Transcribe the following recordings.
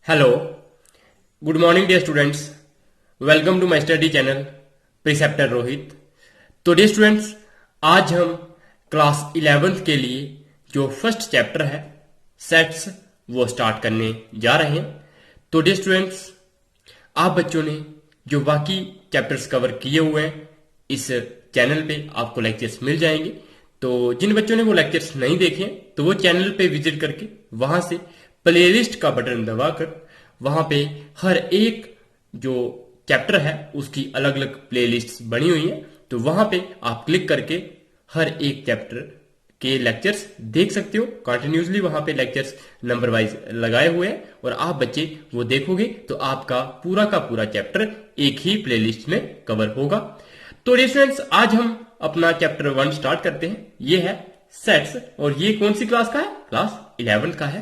Hello, good morning dear students. Welcome to my study channel preceptor Rohit. तो dear students, आज हम class 11th के लिए जो फर्स्ट चैप्टर है सेट्स वो स्टार्ट करने जा रहे हैं। तो डियर स्टूडेंट्स, आप बच्चों ने जो बाकी चैप्टर्स कवर किए हुए हैं इस चैनल पे आपको लेक्चर्स मिल जाएंगे। तो जिन बच्चों ने वो लेक्चर्स नहीं देखे तो वो चैनल पे विजिट करके वहां से प्लेलिस्ट का बटन दबाकर वहां पे हर एक जो चैप्टर है उसकी अलग अलग प्लेलिस्ट बनी हुई है। तो वहां पे आप क्लिक करके हर एक चैप्टर के लेक्चर्स देख सकते हो। कंटिन्यूसली वहां पे लेक्चर्स नंबर वाइज लगाए हुए हैं और आप बच्चे वो देखोगे तो आपका पूरा का पूरा चैप्टर एक ही प्लेलिस्ट में कवर होगा। तो स्टूडेंट्स, आज हम अपना चैप्टर 1 स्टार्ट करते हैं। ये है सेट्स और ये कौन सी क्लास का है? क्लास 11 का है।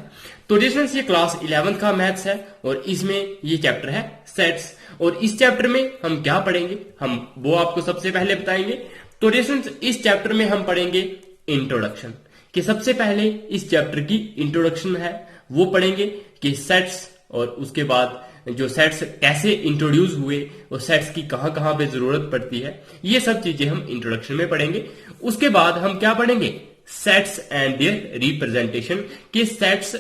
तो स्टूडेंट्स, ये क्लास 11 का मैथ्स है और इसमें ये चैप्टर है सेट्स। और इस चैप्टर में हम क्या पढ़ेंगे हम वो आपको सबसे पहले बताएंगे। तो स्टूडेंट्स, इस चैप्टर में हम पढ़ेंगे इंट्रोडक्शन, कि सबसे पहले इस चैप्टर की इंट्रोडक्शन है वो पढ़ेंगे कि सेट्स और उसके बाद जो सेट्स कैसे इंट्रोड्यूस हुए और सेट्स की कहां कहां पे जरूरत पड़ती है, ये सब चीजें हम इंट्रोडक्शन में पढ़ेंगे। उसके बाद हम क्या पढ़ेंगे? सेट्स एंड देयर रिप्रेजेंटेशन, कि सेट्स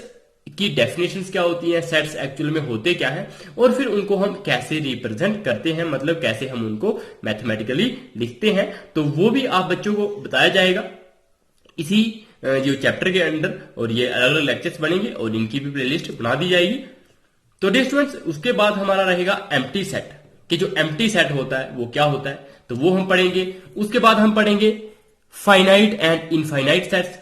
की डेफिनेशंस क्या होती हैं, सेट्स एक्चुअल में होते क्या है और फिर उनको हम कैसे रिप्रेजेंट करते हैं, मतलब कैसे हम उनको मैथमेटिकली लिखते हैं। तो वो भी आप बच्चों को बताया जाएगा इसी जो चैप्टर के अंदर। और ये अलग अलग लेक्चर्स बनेंगे और इनकी भी प्लेलिस्ट बना दी जाएगी। तो डियर स्टूडेंट्स, उसके बाद हमारा रहेगा एम्प्टी सेट, कि जो एम्प्टी सेट होता है वो क्या होता है, तो वो हम पढ़ेंगे। उसके बाद हम पढ़ेंगे फाइनाइट एंड इनफाइनाइट सेट्स।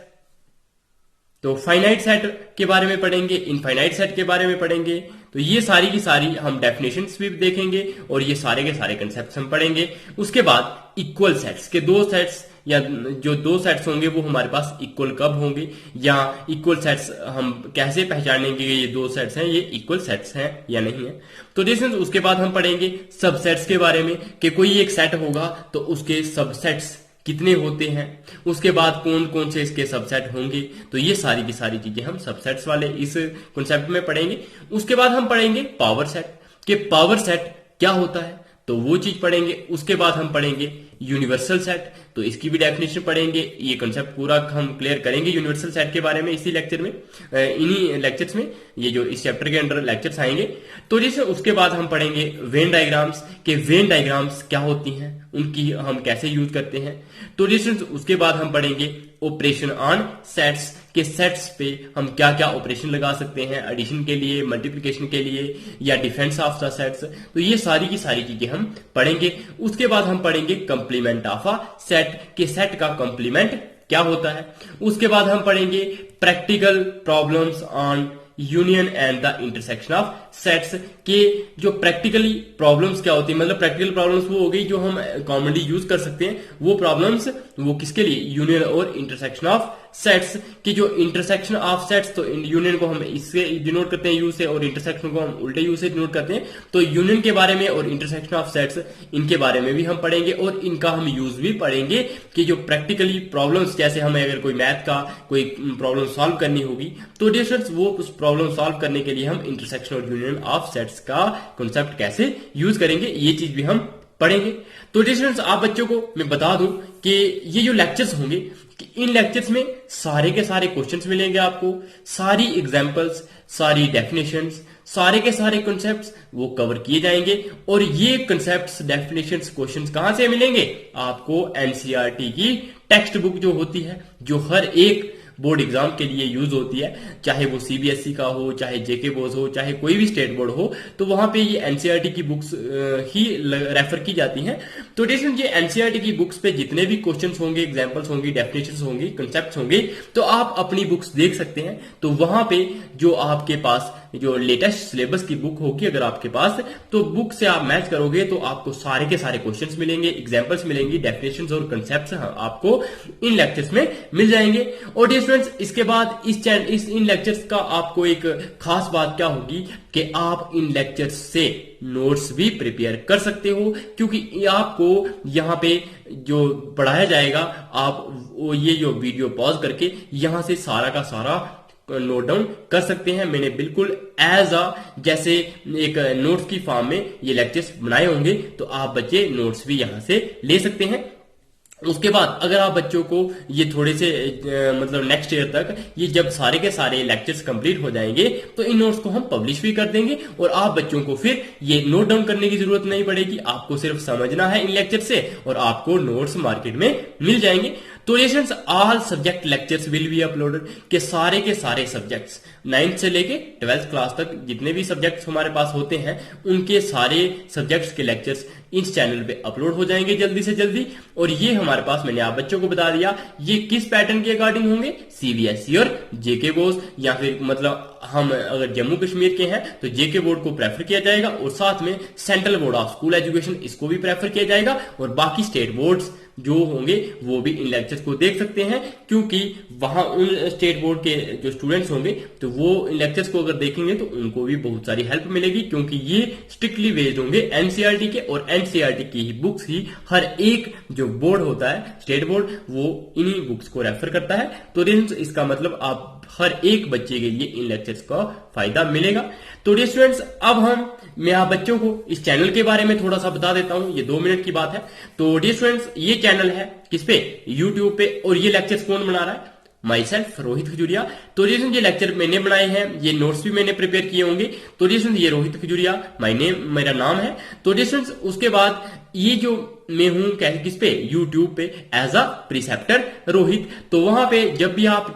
तो फाइनाइट सेट के बारे में पढ़ेंगे, इनफाइनाइट सेट के बारे में पढ़ेंगे। तो ये सारी की सारी हम डेफिनेशंस भी देखेंगे और ये सारे के सारे कंसेप्ट्स हम पढ़ेंगे। उसके बाद इक्वल सेट्स के दो सेट्स या जो दो सेट्स होंगे वो हमारे पास इक्वल कब होंगे, या इक्वल सेट्स हम कैसे पहचानेंगे ये दो सेट्स हैं, ये इक्वल सेट्स हैं या नहीं है। तो देखिए, उसके बाद हम पढ़ेंगे सबसेट्स के बारे में, कि कोई एक सेट होगा तो उसके सबसेट्स कितने होते हैं, उसके बाद कौन कौन से इसके सबसेट होंगे। तो ये सारी की सारी चीजें हम सबसेट्स वाले इस कॉन्सेप्ट में पढ़ेंगे। उसके बाद हम पढ़ेंगे पावर सेट, कि पावर सेट क्या होता है, तो वो चीज पढ़ेंगे। उसके बाद हम पढ़ेंगे यूनिवर्सल सेट, तो इसकी भी डेफिनेशन पढ़ेंगे। ये कॉन्सेप्ट पूरा हम क्लियर करेंगे यूनिवर्सल सेट के बारे में इसी लेक्चर में, इन्हीं लेक्चर्स में, ये जो इस चैप्टर के अंडर लेक्चर्स आएंगे। तो जैसे उसके बाद हम पढ़ेंगे वेन डायग्राम्स, के वेन डायग्राम्स क्या होती हैं, उनकी हम कैसे यूज करते हैं। तो जैसे उसके बाद हम पढ़ेंगे ऑपरेशन ऑन सेट्स, के सेट्स पे हम क्या क्या ऑपरेशन लगा सकते हैं, एडिशन के लिए, मल्टीप्लिकेशन के लिए, या डिफेंस ऑफ द सेट्स। तो ये सारी की सारी चीजें हम पढ़ेंगे। उसके बाद हम पढ़ेंगे कंप्लीमेंट ऑफ अ सेट, के सेट का कंप्लीमेंट क्या होता है। उसके बाद हम पढ़ेंगे practical problems on union and the intersection of sets, के जो प्रैक्टिकली प्रॉब्लम्स क्या होती है, मतलब प्रैक्टिकल प्रॉब्लम्स वो हो गई जो हम कॉमनली यूज कर सकते हैं। वो प्रॉब्लम्स वो किसके लिए? यूनियन और इंटरसेक्शन ऑफ सेट्स, की जो इंटरसेक्शन ऑफ सेट्स, तो यूनियन को हम इससे डिनोट करते हैं यू से और इंटरसेक्शन को हम उल्टे यू से डिनोट करते हैं। तो यूनियन के बारे में और इंटरसेक्शन ऑफ सेट्स इनके बारे में भी हम पढ़ेंगे और इनका हम यूज भी पढ़ेंगे, कि जो प्रैक्टिकली प्रॉब्लम्स, जैसे हमें अगर कोई मैथ का कोई प्रॉब्लम सॉल्व करनी होगी तो डिस्टेंस वो उस प्रॉब्लम सॉल्व करने के लिए हम इंटरसेक्शन और यूनियन ऑफ सेट्स का कॉन्सेप्ट कैसे यूज करेंगे, ये चीज भी हम पढ़ेंगे। तो स्टूडेंट्स, आप बच्चों को मैं बता दूं कि ये जो लेक्चर्स होंगे कि इन लेक्चर्स में सारे के सारे क्वेश्चंस मिलेंगे आपको, सारी एग्जांपल्स, सारी डेफिनेशंस, सारे के सारे कॉन्सेप्ट्स वो कवर किए जाएंगे। और ये कॉन्सेप्ट्स, डेफिनेशंस, क्वेश्चंस कहां से मिलेंगे? आपको एनसीईआरटी की टेक्स्ट बुक जो होती है, जो हर एक बोर्ड एग्जाम के लिए यूज होती है, चाहे वो सीबीएसई का हो, चाहे जेके बोर्ड हो, चाहे कोई भी स्टेट बोर्ड हो, तो वहां पे ये एनसीईआरटी की बुक्स ही रेफर की जाती हैं। तो देखिए, ये एनसीईआरटी की बुक्स पे जितने भी क्वेश्चंस होंगे, एग्जांपल्स होंगी, डेफिनेशंस होंगी, कांसेप्ट्स होंगे, तो आप अपनी बुक्स देख सकते हैं। तो वहां पे जो आपके पास जो लेटेस्ट सिलेबस की बुक होगी अगर आपके पास, तो बुक से आप मैच करोगे तो आपको सारे के सारे क्वेश्चंस मिलेंगे, एग्जांपल्स मिलेंगी, डेफिनेशंस और कांसेप्ट्स आपको इन लेक्चर्स में मिल जाएंगे। और स्टूडेंट्स, इसके बाद इन लेक्चर्स का आपको एक खास बात क्या होगी कि आप इन लेक्चर्स से नोट्स भी प्रिपेयर कर सकते हो, क्योंकि आपको यहां पे जो पढ़ाया जाएगा आप ये जो वीडियो पॉज करके यहां से सारा का सारा नोट डाउन कर सकते हैं। मैंने बिल्कुल जैसे एक नोट्स की फॉर्म में ये लेक्चर्स बनाए होंगे, तो आप बच्चे नोट्स भी यहां से ले सकते हैं। उसके बाद अगर आप बच्चों को ये थोड़े से मतलब नेक्स्ट ईयर तक ये जब सारे के सारे लेक्चर्स कंप्लीट हो जाएंगे, तो इन नोट्स को हम पब्लिश भी कर देंगे और आप बच्चों को फिर ये नोट डाउन करने की जरूरत नहीं पड़ेगी। आपको सिर्फ समझना है इन लेक्चर से और आपको नोट्स मार्केट में मिल जाएंगे। तो students, all subject lectures will be uploaded, के सारे सब्जेक्ट्स 9th से लेके 12th क्लास तक जितने भी सब्जेक्ट्स हमारे पास होते हैं, उनके सारे सब्जेक्ट्स के लेक्चर्स इस चैनल पे अपलोड हो जाएंगे जल्दी से जल्दी। और ये हमारे पास, मैंने आप बच्चों को बता दिया, ये किस पैटर्न के अकॉर्डिंग होंगे, सीबीएसई और जेके बोर्ड, या फिर मतलब हम अगर जम्मू कश्मीर के हैं तो जेके बोर्ड को प्रेफर किया जाएगा और साथ में central board of school education, इसको भी प्रेफर किया जाएगा। और बाकी स्टेट बोर्ड्स जो होंगे वो भी इन लेक्चर्स को देख सकते हैं, क्योंकि वहां उन स्टेट बोर्ड के जो स्टूडेंट्स होंगे तो वो इन लेक्चर्स को अगर देखेंगे तो उनको भी बहुत सारी हेल्प मिलेगी, क्योंकि ये स्ट्रिक्टली बेस्ड होंगे एनसीईआरटी के, और एनसीईआरटी की ही बुक्स ही हर एक जो बोर्ड होता है स्टेट बोर्ड, वो इन्हीं बुक्स को रेफर करता है। तो इसका मतलब आप हर एक बच्चे के लिए इन लेक्चर्स का फायदा मिलेगा। तो डियर स्टूडेंट्स, अब मैं आप बच्चों को इस चैनल के बारे में थोड़ा सा बता देता हूं, ये 2 मिनट की बात है। तो डियर स्टूडेंट्स, ये चैनल है किस पे, यूट्यूब पे, और ये लेक्चर्स कौन बना रहा है, माई सेल्फ रोहित खजूरिया। तो डियर स्टूडेंट्स, ये लेक्चर मैंने बनाए हैं, ये नोट्स भी मैंने प्रिपेयर किए होंगे। तो डियर स्टूडेंट्स, ये रोहित खजूरिया मेरा नाम है। तो डियर स्टूडेंट्स, उसके बाद ये जो मैं हूं किस पे, यूट्यूब पे एज अ प्रिसेप्टर रोहित। तो वहां पे जब भी आप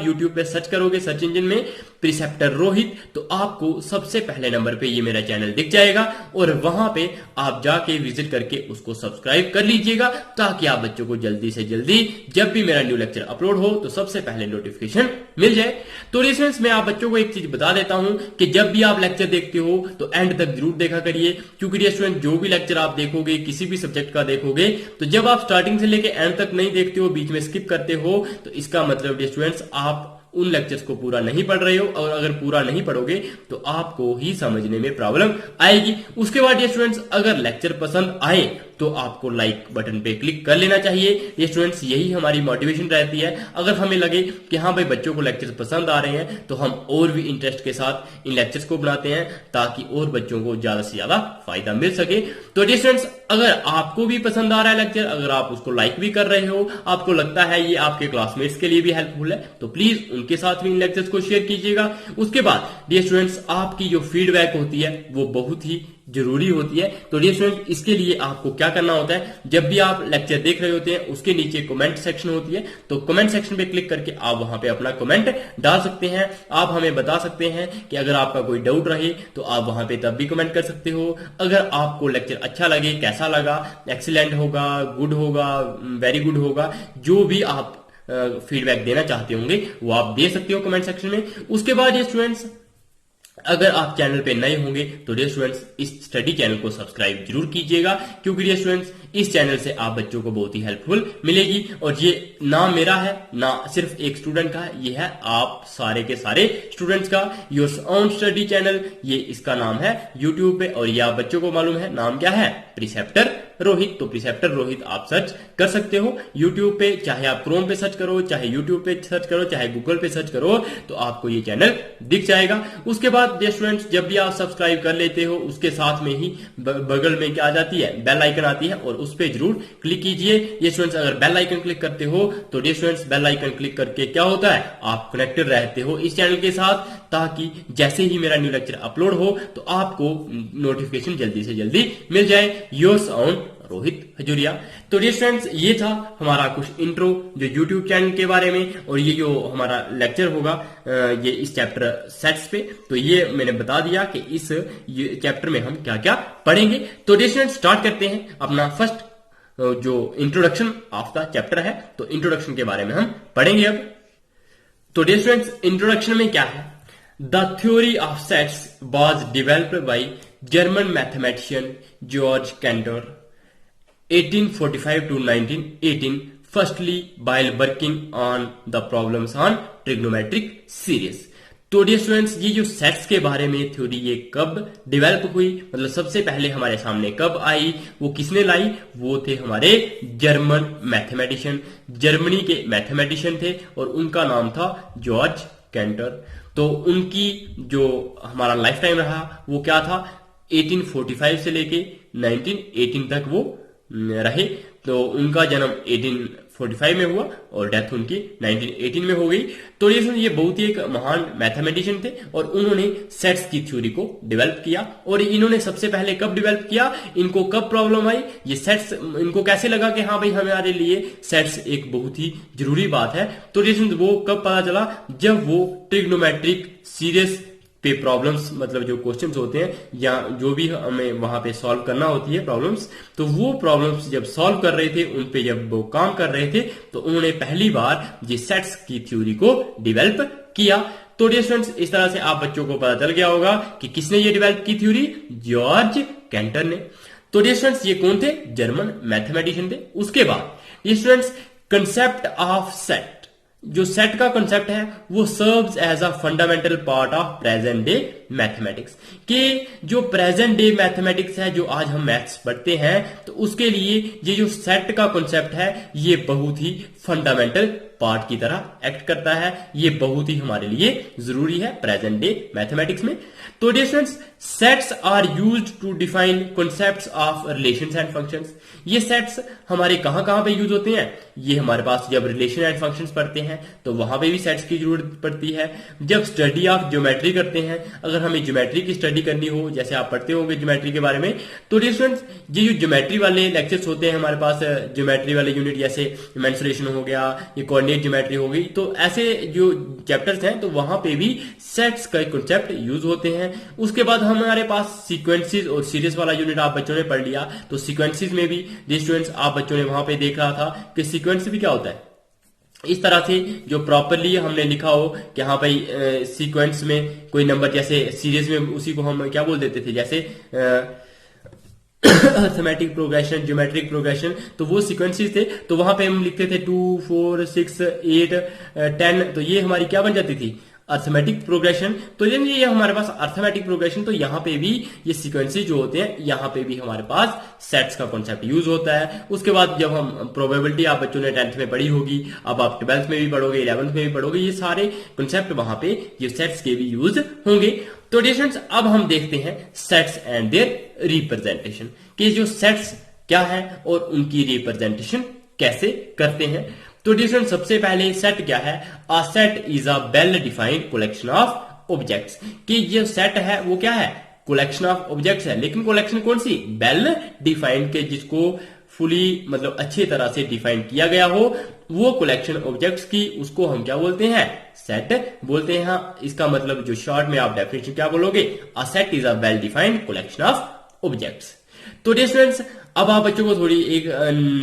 यूट्यूब पे सर्च करोगे सर्च इंजन में प्रिसेप्टर रोहित, तो आपको सबसे पहले नंबर पे ये मेरा चैनल दिख जाएगा और वहां पे आप जाके विजिट करके उसको सब्सक्राइब कर लीजिएगा, ताकि आप बच्चों को जल्दी से जल्दी जब भी मेरा न्यू लेक्चर अपलोड हो तो सबसे पहले नोटिफिकेशन मिल जाए। तो स्टूडेंट्स, मैं आप बच्चों को एक चीज बता देता हूं कि जब भी आप लेक्चर देखते हो तो एंड तक जरूर देखा करिए, क्योंकि स्टूडेंट जो भी लेक्चर आप देखोगे, किसी भी सब्जेक्ट का देखोगे, तो जब आप स्टार्टिंग से लेके एंड तक नहीं देखते हो, बीच में स्किप करते हो, तो इसका मतलब स्टूडेंट्स आप उन लेक्चर्स को पूरा नहीं पढ़ रहे हो, और अगर पूरा नहीं पढ़ोगे तो आपको ही समझने में प्रॉब्लम आएगी। उसके बाद ये स्टूडेंट्स, अगर लेक्चर पसंद आए तो आपको लाइक बटन पे क्लिक कर लेना चाहिए। ये स्टूडेंट्स, यही हमारी मोटिवेशन रहती है। अगर हमें लगे कि हाँ भाई बच्चों को लेक्चर्स पसंद आ रहे हैं, तो हम और भी इंटरेस्ट के साथ इन लेक्चर्स को बनाते हैं, ताकि और बच्चों को ज्यादा से ज्यादा फायदा मिल सके। तो ये स्टूडेंट्स, अगर आपको भी पसंद आ रहा है लेक्चर, अगर आप उसको लाइक भी कर रहे हो, आपको लगता है ये आपके क्लासमेट्स के लिए भी हेल्पफुल है, तो प्लीज उनके साथ भी इन लेक्चर्स को शेयर कीजिएगा। उसके बाद डियर स्टूडेंट्स, आपकी जो फीडबैक होती है वो बहुत ही जरूरी होती है। तो डियर स्टूडेंट, इसके लिए आपको क्या करना होता है, जब भी आप लेक्चर देख रहे होते हैं उसके नीचे कमेंट सेक्शन होती है, तो कमेंट सेक्शन पे क्लिक करके आप वहां पे अपना कमेंट डाल सकते हैं। आप हमें बता सकते हैं कि अगर आपका कोई डाउट रहे तो आप वहां पे तब भी कमेंट कर सकते हो। अगर आपको लेक्चर अच्छा लगे, कैसा लगा, एक्सीलेंट होगा, गुड होगा, वेरी गुड होगा, जो भी आप फीडबैक देना चाहते होंगे वो आप दे सकते हो कमेंट सेक्शन में। उसके बाद ये स्टूडेंट्स, अगर आप चैनल पे नए होंगे तो डियर स्टूडेंट्स, इस स्टडी चैनल को सब्सक्राइब जरूर कीजिएगा, क्योंकि डियर स्टूडेंट्स, इस चैनल से आप बच्चों को बहुत ही हेल्पफुल मिलेगी। और ये ना मेरा है, ना सिर्फ एक स्टूडेंट का है, ये है आप सारे के सारे स्टूडेंट्स का योर ओन स्टडी चैनल। ये इसका नाम है यूट्यूब पे, और ये आप बच्चों को मालूम है नाम क्या है, प्रिसेप्टर रोहित। तो प्रिसेप्टर रोहित आप सर्च कर सकते हो यूट्यूब पे, चाहे आप क्रोम पे सर्च करो, चाहे यूट्यूब पे सर्च करो, चाहे गूगल पे सर्च करो, तो आपको ये चैनल दिख जाएगा। उसके बाद डियर स्टूडेंट्स, जब भी आप सब्सक्राइब कर लेते हो, उसके साथ में ही बगल में क्या आ जाती है, बेल आइकन आती है, और उस पर जरूर क्लिक कीजिए। ये स्टूडेंट्स, अगर बेल आइकन क्लिक करते हो तो dear students, bell icon click करके क्या होता है, आप कनेक्टेड रहते हो इस चैनल के साथ, ताकि जैसे ही मेरा न्यू लेक्चर अपलोड हो तो आपको नोटिफिकेशन जल्दी से जल्दी मिल जाए। Yours on Rohit Khajuria. तो डियर स्टूडेंट्स, ये था हमारा कुछ इंट्रो जो यूट्यूब चैनल के बारे में, और ये जो हमारा लेक्चर होगा ये इस चैप्टर सेट्स पे, तो ये मैंने बता दिया कि इस चैप्टर में हम क्या क्या पढ़ेंगे। तो डियर स्टूडेंट्स, स्टार्ट करते हैं अपना फर्स्ट जो इंट्रोडक्शन ऑफ द चैप्टर है। तो इंट्रोडक्शन के बारे में हम पढ़ेंगे अब। तो डियर स्टूडेंट्स, इंट्रोडक्शन में क्या है, the theory of sets was developed by German mathematician George canter 1845 to 1918, firstly while working on the problems on trigonometric series। तो डियर स्टूडेंट्स, ये जो सेट्स के बारे में थ्योरी ये कब डेवलप हुई, मतलब सबसे पहले हमारे सामने कब आई, वो किसने लाई? वो थे हमारे जर्मन मैथमेटिशियन, जर्मनी के मैथमेटिशियन थे और उनका नाम था जॉर्ज कैंटर। तो उनकी जो हमारा लाइफ टाइम रहा वो क्या था, 1845 से लेके 1918 तक वो रहे। तो उनका जन्म 1845 में हुआ और डेथ उनकी 1918 में हो गई। तो ये बहुत ही एक महान मैथमेटिशियन थे और उन्होंने सेट्स की थ्योरी को डेवलप किया। और इन्होंने सबसे पहले कब डेवलप किया, इनको कब प्रॉब्लम आई, ये सेट्स इनको कैसे लगा कि हाँ भाई हमारे लिए सेट्स एक बहुत ही जरूरी बात है। तो वो कब पता चला, जब वो ट्रिग्नोमेट्रिक सीरीज पे प्रॉब्लम्स, मतलब जो क्वेश्चंस होते हैं या जो भी हमें वहां पे सॉल्व करना होती है प्रॉब्लम्स, तो वो प्रॉब्लम्स जब सॉल्व कर रहे थे, उन पे जब वो काम कर रहे थे, तो उन्होंने पहली बार ये सेट्स की थ्योरी को डेवलप किया। तो डियर स्टूडेंट्स, इस तरह से आप बच्चों को पता चल गया होगा कि किसने ये डेवलप की थ्योरी, जॉर्ज कैंटर ने। तो डियर स्टूडेंट्स, ये कौन थे, जर्मन मैथमेटिशियन थे। उसके बाद dear students, concept of set, जो सेट का कंसेप्ट है वो serves as a fundamental part of present day mathematics. कि जो प्रेजेंट डे मैथमेटिक्स है, जो आज हम मैथ्स पढ़ते हैं, तो उसके लिए ये जो सेट का कंसेप्ट है ये बहुत ही फंडामेंटल पार्ट की तरह एक्ट करता है। ये बहुत ही हमारे लिए जरूरी है प्रेजेंट डे मैथमेटिक्स में। तो dear students, sets are used to define concepts of relations and functions. ये सेट्स हमारे कहां कहां पे यूज होते हैं, ये हमारे पास जब रिलेशन एंड फंक्शंस पढ़ते हैं तो वहां पे भी सेट्स की जरूरत पड़ती है। जब स्टडी ऑफ ज्योमेट्री करते हैं, अगर हमें ज्योमेट्री की स्टडी करनी हो, जैसे आप पढ़ते होंगे ज्योमेट्री के बारे में, तो डियर स्टूडेंट्स, ये जो ज्योमेट्री वाले लेक्चर्स होते हैं हमारे पास, ज्योमेट्री वाले यूनिट जैसे मेंसुरेशन हो गया, ये कोऑर्डिनेट ज्योमेट्री हो गई, तो ऐसे जो चैप्टर्स हैं तो वहां पे भी सेट्स का कॉन्सेप्ट यूज होते हैं। उसके बाद हमारे पास सीक्वेंसेस और सीरीज वाला यूनिट आप बच्चों ने पढ़ लिया। तो सीक्वेंसेस में भी डियर स्टूडेंट्स आप बच्चों ने वहां पे देखा था कि सीक्वेंस भी क्या होता है। इस तरह से जो प्रॉपरली हमने लिखा हो कि हाँ भाई सीक्वेंस में कोई नंबर, जैसे सीरीज में उसी को हम क्या बोल देते थे, जैसे अर्थमेटिक प्रोग्रेशन, ज्योमेट्रिक प्रोग्रेशन, तो वो सीक्वेंसेस थे। तो वहां पे हम लिखते थे 2 4 6 8 10, तो ये हमारी क्या बन जाती थी, अर्थमेटिक प्रोग्रेशन। तो ये हमारे पास अर्थमेटिक प्रोग्रेशन, तो यहाँ पे भी ये सीक्वेंसेस जो होते हैं, यहाँ पे भी हमारे पास सेट्स का कॉन्सेप्ट यूज होता है। उसके बाद जब हम प्रोबेबिलिटी, आप बच्चों ने 10th में पढ़ी होगी, अब आप 12th में भी पढ़ोगे, 11th में भी पढ़ोगे, ये सारे कॉन्सेप्ट वहां पे ये सेट्स के भी यूज होंगे। तो डियर स्टूडेंट्स, अब हम देखते हैं सेट्स एंड देयर रिप्रेजेंटेशन, कि जो सेट्स क्या है और उनकी रिप्रेजेंटेशन कैसे करते हैं। तो डियर स्टूडेंट्स, सबसे पहले सेट क्या है, a set is a well defined collection of objects. कि जो सेट है वो क्या है, कलेक्शन ऑफ ऑब्जेक्ट्स है, लेकिन कलेक्शन कौन सी, वेल डिफाइंड, के जिसको फुली मतलब अच्छी तरह से डिफाइन किया गया हो, वो कलेक्शन ऑब्जेक्ट्स की, उसको हम क्या बोलते हैं, सेट बोलते हैं। इसका मतलब जो शॉर्ट में आप डेफिनेशन क्या बोलोगे, a set is a well defined collection of objects. तो डियर स्टूडेंट्स, अब आप बच्चों को थोड़ी एक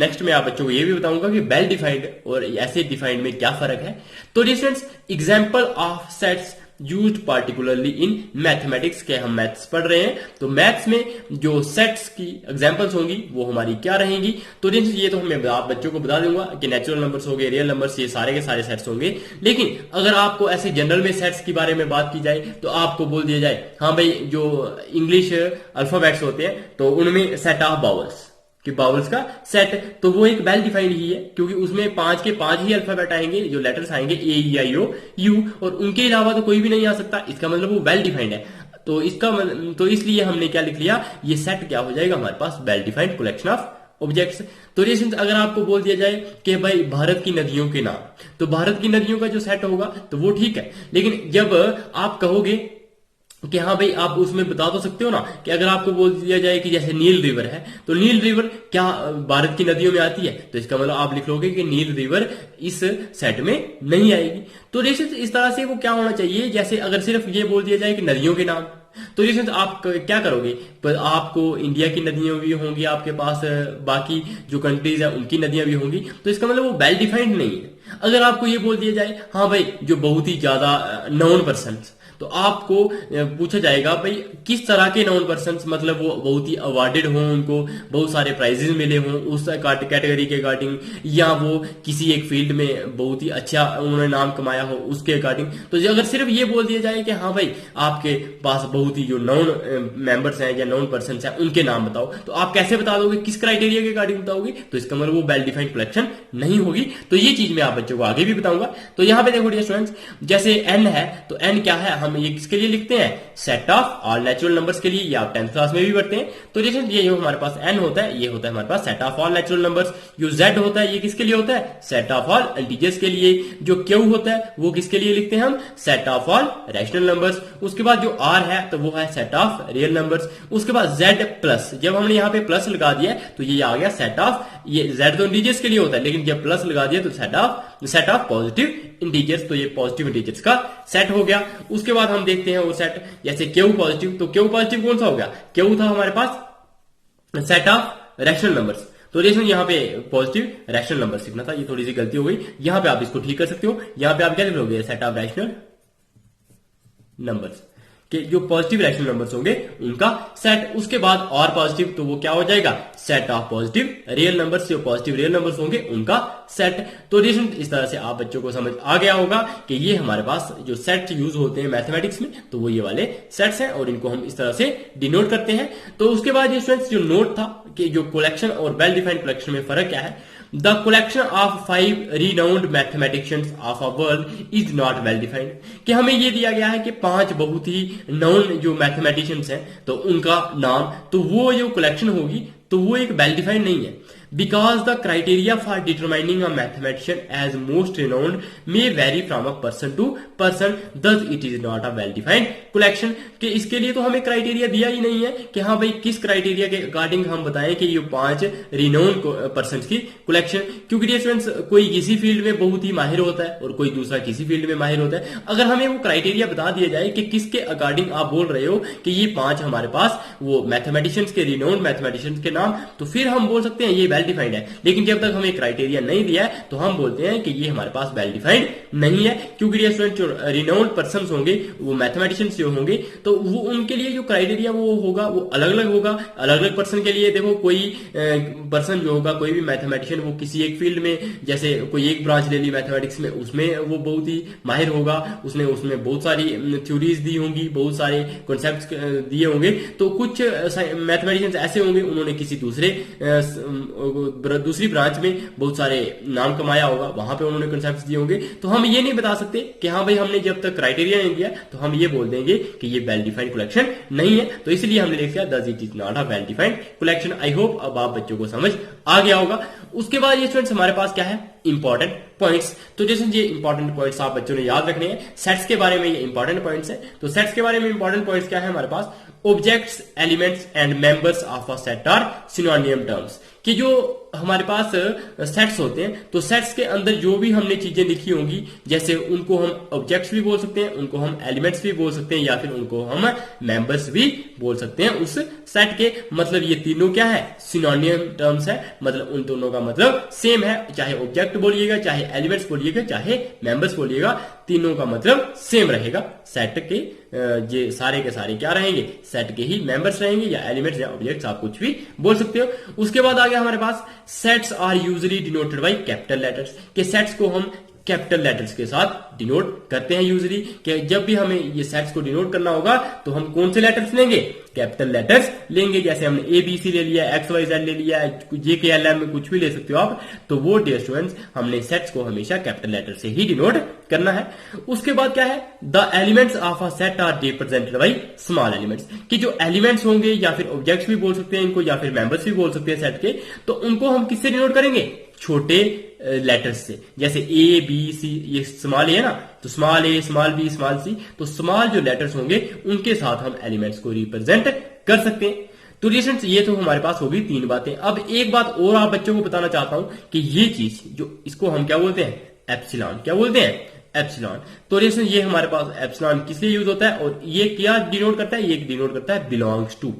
नेक्स्ट में आप बच्चों को ये भी बताऊंगा कि वेल डिफाइंड और ऐसे डिफाइंड में क्या फर्क है। तो dear students, example of sets used particularly in mathematics, के हम मैथ्स पढ़ रहे हैं, तो मैथ्स में जो सेट्स की एग्जांपल्स होंगी वो हमारी क्या रहेंगी। तो ये तो मैं आप बच्चों को बता दूंगा कि नेचुरल नंबर्स हो गए, रियल नंबर्स, ये सारे के सारे सेट्स होंगे। लेकिन अगर आपको ऐसे जनरल में सेट्स के बारे में बात की जाए तो आपको बोल दिया जाए, हाँ भाई जो इंग्लिश अल्फाबेट्स होते हैं तो उनमें सेट ऑफ बाउल्स, कि बाउल्स का सेट, तो वो एक वेल डिफाइंड ही है, क्योंकि उसमें 5 के 5 ही अल्फाबेट आएंगे, जो लेटर्स आएंगे ए ई आई ओ यू, और उनके अलावा तो कोई भी नहीं आ सकता। इसका मतलब वो वेल डिफाइंड है। तो तो इसलिए हमने क्या लिख लिया, ये सेट क्या हो जाएगा हमारे पास, well defined collection of objects. तो अगर आपको बोल दिया जाए कि भाई भारत की नदियों के नाम, तो भारत की नदियों का जो सेट होगा तो वो ठीक है। लेकिन जब आप कहोगे कि हाँ भाई आप उसमें बता तो सकते हो ना, कि अगर आपको बोल दिया जाए कि जैसे नील रिवर है, तो नील रिवर क्या भारत की नदियों में आती है, तो इसका मतलब आप लिख लोगे कि नील रिवर इस सेट में नहीं आएगी। तो इस तरह से वो क्या होना चाहिए, जैसे अगर सिर्फ ये बोल दिया जाए कि नदियों के नाम, तो जैसे आप क्या करोगे, पर आपको इंडिया की नदियां भी होंगी, आपके पास बाकी जो कंट्रीज है उनकी नदियां भी होंगी, तो इसका मतलब वो वेल डिफाइंड नहीं है। अगर आपको ये बोल दिया जाए, हाँ भाई जो बहुत ही ज्यादा नोन पर्सन, तो आपको पूछा जाएगा भाई किस तरह के नाउन पर्सन, मतलब वो बहुत ही अवार्डेड हो, उनको बहुत सारे प्राइजेस मिले हों उस कैटेगरी के अकॉर्डिंग, या वो किसी एक फील्ड में बहुत ही अच्छा उन्होंने नाम कमाया हो उसके अकॉर्डिंग। तो अगर सिर्फ ये बोल दिया जाए कि हाँ भाई आपके पास बहुत ही जो नाउन मेंबर्स हैं या नाउन पर्सन हैं उनके नाम बताओ, तो आप कैसे बता दोगे, किस क्राइटेरिया के अकॉर्डिंग बताओगे? तो इसका मतलब वो वेल डिफाइंड कलेक्शन नहीं होगी। तो ये चीज मैं आप बच्चों को आगे भी बताऊंगा। तो यहां पे देखो डियर स्टूडेंट्स, जैसे एन है तो एन क्या है, हम ये किसके लिए लिखते हैं, set of all natural numbers के लिए, या आप 10th क्लास में भी पढ़ते हैं। तो जैसे ये जो हमारे पास एन होता है ये होता है हमारे पास set of all natural numbers. जो जेड होता है ये किसके लिए होता है, सेट ऑफ ऑल इंटीजर्स के लिए। जो क्यू होता है वो किसके लिए लिखते हैं हम, set of all rational numbers. उसके बाद जो आर है तो वो है सेट ऑफ रियल नंबर्स। उसके बाद जेड प्लस, जब हमने यहाँ पे प्लस लगा दिया तो ये आ गया सेट ऑफ, ये जेड तो इंटीजर्स के लिए होता है लेकिन जब प्लस लगा दिया तो सेट ऑफ पॉजिटिव इंटीजर्स, तो ये पॉजिटिव इंटीजर्स का सेट हो गया। उसके बाद हम देखते हैं वो सेट, जैसे क्यू पॉजिटिव, तो क्यू पॉजिटिव कौन सा हो गया, क्यू था हमारे पास सेट ऑफ रैशनल नंबर्स। तो जैसे यहाँ पे पॉजिटिव रैशनल नंबर लिखना था, ये थोड़ी सी गलती हो गई, यहां पे आप इसको ठीक कर सकते हो। यहां पे आप क्या लिख लोगे, सेट ऑफ रैशनल नंबर्स के जो पॉजिटिव रैशनल नंबर्स होंगे उनका सेट। उसके बाद और पॉजिटिव, तो वो क्या हो जाएगा, set of positive real numbers, जो पॉजिटिव रियल नंबर्स होंगे उनका सेट। तो इस तरह से आप बच्चों को समझ आ गया होगा कि ये हमारे पास जो सेट यूज होते हैं मैथमेटिक्स में, तो वो ये वाले सेट्स हैं और इनको हम इस तरह से डिनोट करते हैं। तो उसके बाद ये स्टूडेंट्स जो नोट था कि जो कलेक्शन और वेल डिफाइंड कलेक्शन में फर्क क्या है, the collection of 5 renowned mathematicians of a world is not well defined, कि हमें ये दिया गया है कि 5 बहुत ही नॉन जो मैथमेटिशियंस हैं तो उनका नाम, तो वो जो कलेक्शन होगी तो वो एक वेल डिफाइंड नहीं है। Because the criteria for determining a mathematician as most renowned may vary from a person to person, thus it is not a well defined collection. कि इसके लिए तो हमें क्राइटेरिया दिया ही नहीं है कि हाँ भाई किस क्राइटेरिया के अकॉर्डिंग हम बताएं कि ये 5 रिनाउंड पर्सन की कलेक्शन। क्योंकि डियर स्टूडेंट्स कोई किसी फील्ड में बहुत ही माहिर होता है और कोई दूसरा किसी फील्ड में माहिर होता है। अगर हमें वो क्राइटेरिया बता दिया जाए कि किसके अकॉर्डिंग आप बोल रहे हो कि ये 5 हमारे पास वो मैथमेटिशियंस के रिनाउंड मैथमेटिशियंस के नाम, तो फिर हम बोल सकते हैं ये वेल डिफाइंड है। लेकिन जब तक हमें क्राइटेरिया नहीं दिया है तो हम बोलते हैं कि ये हमारे पास वेल डिफाइंड नहीं है। क्योंकि डियर स्टूडेंट जो रिनाउंड पर्संस होंगे वो मैथमेटिशियंस जो होंगे तो वो उनके लिए जो क्राइटेरिया वो होगा वो अलग अलग होगा। अलग अलग पर्सन के लिए देखो कोई पर्सन जो होगा, कोई भी मैथमेटिशियन वो किसी एक फील्ड में, जैसे कोई एक ब्रांच ले ली मैथमेटिक्स में, उसमें वो बहुत ही माहिर होगा, उसने उसमें बहुत सारी थ्योरीज दी होंगी, बहुत सारे कॉन्सेप्ट्स दिए होंगे। तो कुछ मैथमेटिशियंस ऐसे होंगे उन्होंने किसी दूसरी ब्रांच में बहुत सारे नाम कमाया होगा, वहां पे उन्होंने कॉन्सेप्ट्स दिए होंगे। तो हम ये नहीं बता सकते कि हाँ भाई हमने जब तक क्राइटेरिया नहीं दिया तो हम ये बोल देंगे कि ये वेल डिफाइंड कलेक्शन नहीं है। तो इसलिए हमने लिख दिया दस it is not a well defined collection. I hope अब आप बच्चों को समझ आ गया होगा। उसके बाद ये स्टूडेंट्स हमारे पास क्या है, इंपॉर्टेंट पॉइंट्स। तो जैसे ये इंपॉर्टेंट पॉइंट्स आप बच्चों ने याद रखने हैं। सेट्स के बारे में ये इंपॉर्टेंट पॉइंट्स है। तो सेट्स के बारे में इंपॉर्टेंट पॉइंट्स क्या है हमारे पास, objects elements and members of a set are synonym terms, कि जो हमारे पास सेट्स होते हैं तो सेट्स के अंदर जो भी हमने चीजें लिखी होंगी, जैसे उनको हम ऑब्जेक्ट्स भी बोल सकते हैं, उनको हम एलिमेंट्स भी बोल सकते हैं, या फिर उनको हम मेंबर्स भी बोल सकते हैं उस सेट के। मतलब ये तीनों क्या है, सिनोनिम टर्म्स है, मतलब उन दोनों का मतलब सेम है। चाहे ऑब्जेक्ट बोलिएगा, चाहे एलिमेंट्स बोलिएगा, चाहे मेंबर्स बोलिएगा, तीनों का मतलब सेम रहेगा। सेट के ये सारे के सारे क्या रहेंगे, सेट के ही मेंबर्स रहेंगे, या एलिमेंट्स या ऑब्जेक्ट्स आप कुछ भी बोल सकते हो। उसके बाद आ गया हमारे पास sets are usually denoted by capital letters, के सेट्स को हम कैपिटल लेटर्स के साथ डिनोट करते हैं यूजुअली। कि जब भी हमें ये सेट्स को डिनोट करना होगा तो हम कौन से लेटर्स लेंगे, कैपिटल लेटर्स लेंगे। जैसे हमने ABC ले लिया, XYZ ले लिया, JKLM में कुछ भी ले सकते हो आप। तो वो डियर स्टूडेंट्स हमने सेट्स को हमेशा कैपिटल लेटर से ही डिनोट करना है। उसके बाद क्या है, the elements of a set are represented by small elements, कि जो एलिमेंट्स होंगे या फिर ऑब्जेक्ट्स भी बोल सकते हैं इनको, या फिर मेंबर्स भी बोल सकते हैं सेट के, तो उनको हम किससे डिनोट करेंगे, छोटे लेटर्स से। जैसे ABC ये स्मॉल है ना, तो small A small B small C, तो स्मॉल जो लेटर्स होंगे उनके साथ हम एलिमेंट्स को रिप्रेजेंट कर सकते हैं। तो रिलेशंस ये तो हमारे पास होगी 3 बातें। अब एक बात और आप बच्चों को बताना चाहता हूं कि ये चीज जो इसको हम क्या बोलते हैं, एप्सिलॉन, क्या बोलते हैं, एप्सिलॉन। तो रिलेशन ये हमारे पास एप्सिलॉन किस लिए यूज होता है और ये क्या डिनोट करता है, ये डिनोट करता है बिलोंग्स टू।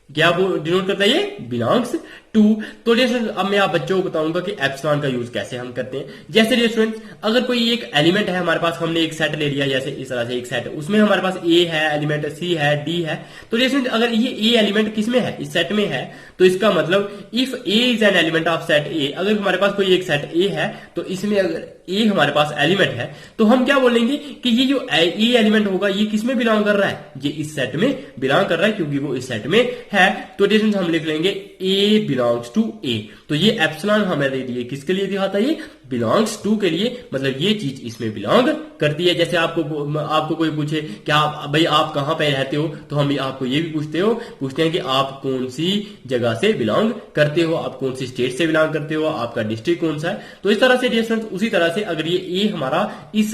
क्या डिनोट करता है, ये बिलोंग्स टू। तो डियर स्टूडेंट्स अब मैं आप बच्चों को बताऊंगा कि एप्सिलॉन का यूज कैसे हम करते हैं। जैसे डियर स्टूडेंट्स अगर कोई एक एलिमेंट है हमारे पास, हमने एक सेट ले लिया, जैसे इस तरह से एक सेट, उसमें हमारे पास ए है एलिमेंट, सी है, डी है। तो डियर स्टूडेंट्स अगर ये ए एलिमेंट किसमें है, इस सेट में है, तो इसका मतलब if A is an element of set ए, अगर हमारे पास कोई एक सेट ए है तो इसमें अगर ए हमारे पास एलिमेंट है तो हम क्या बोलेंगे कि ये जो ए एलिमेंट होगा ये किसमें बिलोंग कर रहा है, ये इस सेट में बिलोंग कर रहा है क्योंकि वो इस सेट में है। तो डियर स्टूडेंट्स हम लिख लेंगे ए बिलोंग्स टू ए। तो ये एप्सिलॉन हमारे लिए किसके लिए दिखाता है, ये बिलोंग्स टू के लिए, मतलब ये चीज इसमें बिलोंग करती है। जैसे आपको कोई पूछे कि आप भाई आप कहां पे रहते हो, तो हम आपको ये भी पूछते हैं कि आप कौन सी जगह से बिलोंग करते हो, आप कौन सी स्टेट से बिलोंग करते हो, आपका डिस्ट्रिक्ट कौन सा है। तो इस तरह से डियर स्टूडेंट्स उसी तरह से अगर ये ए हमारा इस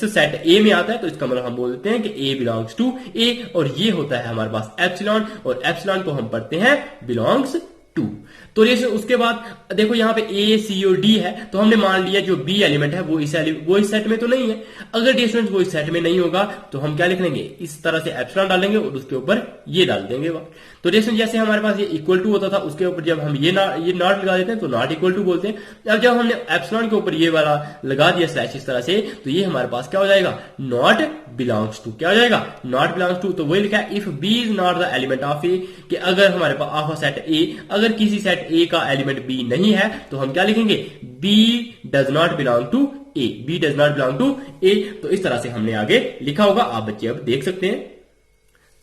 सेट ए में आता है तो इसका मतलब हम बोलते हैं कि ए बिलोंग्स टू ए, और ये होता है हमारे पास एप्सिलॉन, और एप्सिलॉन को हम पढ़ते हैं बिलोंग्स टू। तो जैसे उसके बाद देखो यहाँ पे ए सी और डी है, तो हमने मान लिया जो बी एलिमेंट है वो इस सेट में तो नहीं है। अगर डियर स्टूडेंट्स वो इस सेट में नहीं होगा तो हम क्या लिख लेंगे, इस तरह से एप्सिलॉन डालेंगे और उसके ऊपर ये डाल देंगे। तो डियर स्टूडेंट्स जैसे हमारे पास ये इक्वल टू होता था, उसके ऊपर जब हम ये नॉट लगा देते हैं तो नॉट इक्वल टू बोलते हैं। अब जब हमने एप्सिलॉन के ऊपर ये वाला लगा दिया स्लैश इस तरह से, तो ये हमारे पास क्या हो जाएगा, नॉट बिलोंग्स टू। क्या हो जाएगा, नॉट बिलोंग्स टू। तो वही लिखा है if B is not the element of A, कि अगर हमारे पास ऑफ अ सेट ए, अगर किसी सेट ए का एलिमेंट बी नहीं है तो हम क्या लिखेंगे, B does not belong to A, B does not belong to A. तो इस तरह से हमने आगे लिखा होगा, आप बच्चे अब देख सकते हैं।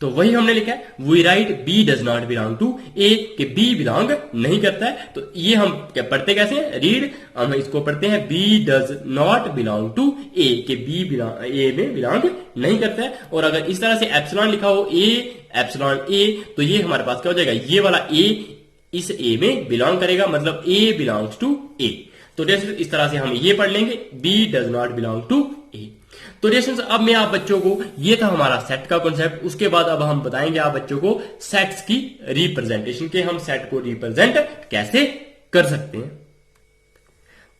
तो वही हमने लिखा है we write B does not belong to A, कि बी बिलोंग नहीं करता है। तो ये हम क्या पढ़ते कैसे हैं, रीड, हम इसको पढ़ते हैं B does not belong to A, कि बी ए में बिलोंग नहीं करता है। और अगर इस तरह से एप्सिलॉन लिखा हो ए एप्सिलॉन ए, तो ये हमारे पास क्या हो जाएगा, ये वाला ए इस ए में बिलोंग करेगा, मतलब ए बिलोंग्स टू ए। तो डियर इस तरह से हम ये पढ़ लेंगे B does not belong to A. तो डियर अब मैं आप बच्चों को, ये था हमारा सेट का कॉन्सेप्ट। उसके बाद अब हम बताएंगे आप बच्चों को सेट्स की रिप्रेजेंटेशन, के हम सेट को रिप्रेजेंट कैसे कर सकते हैं।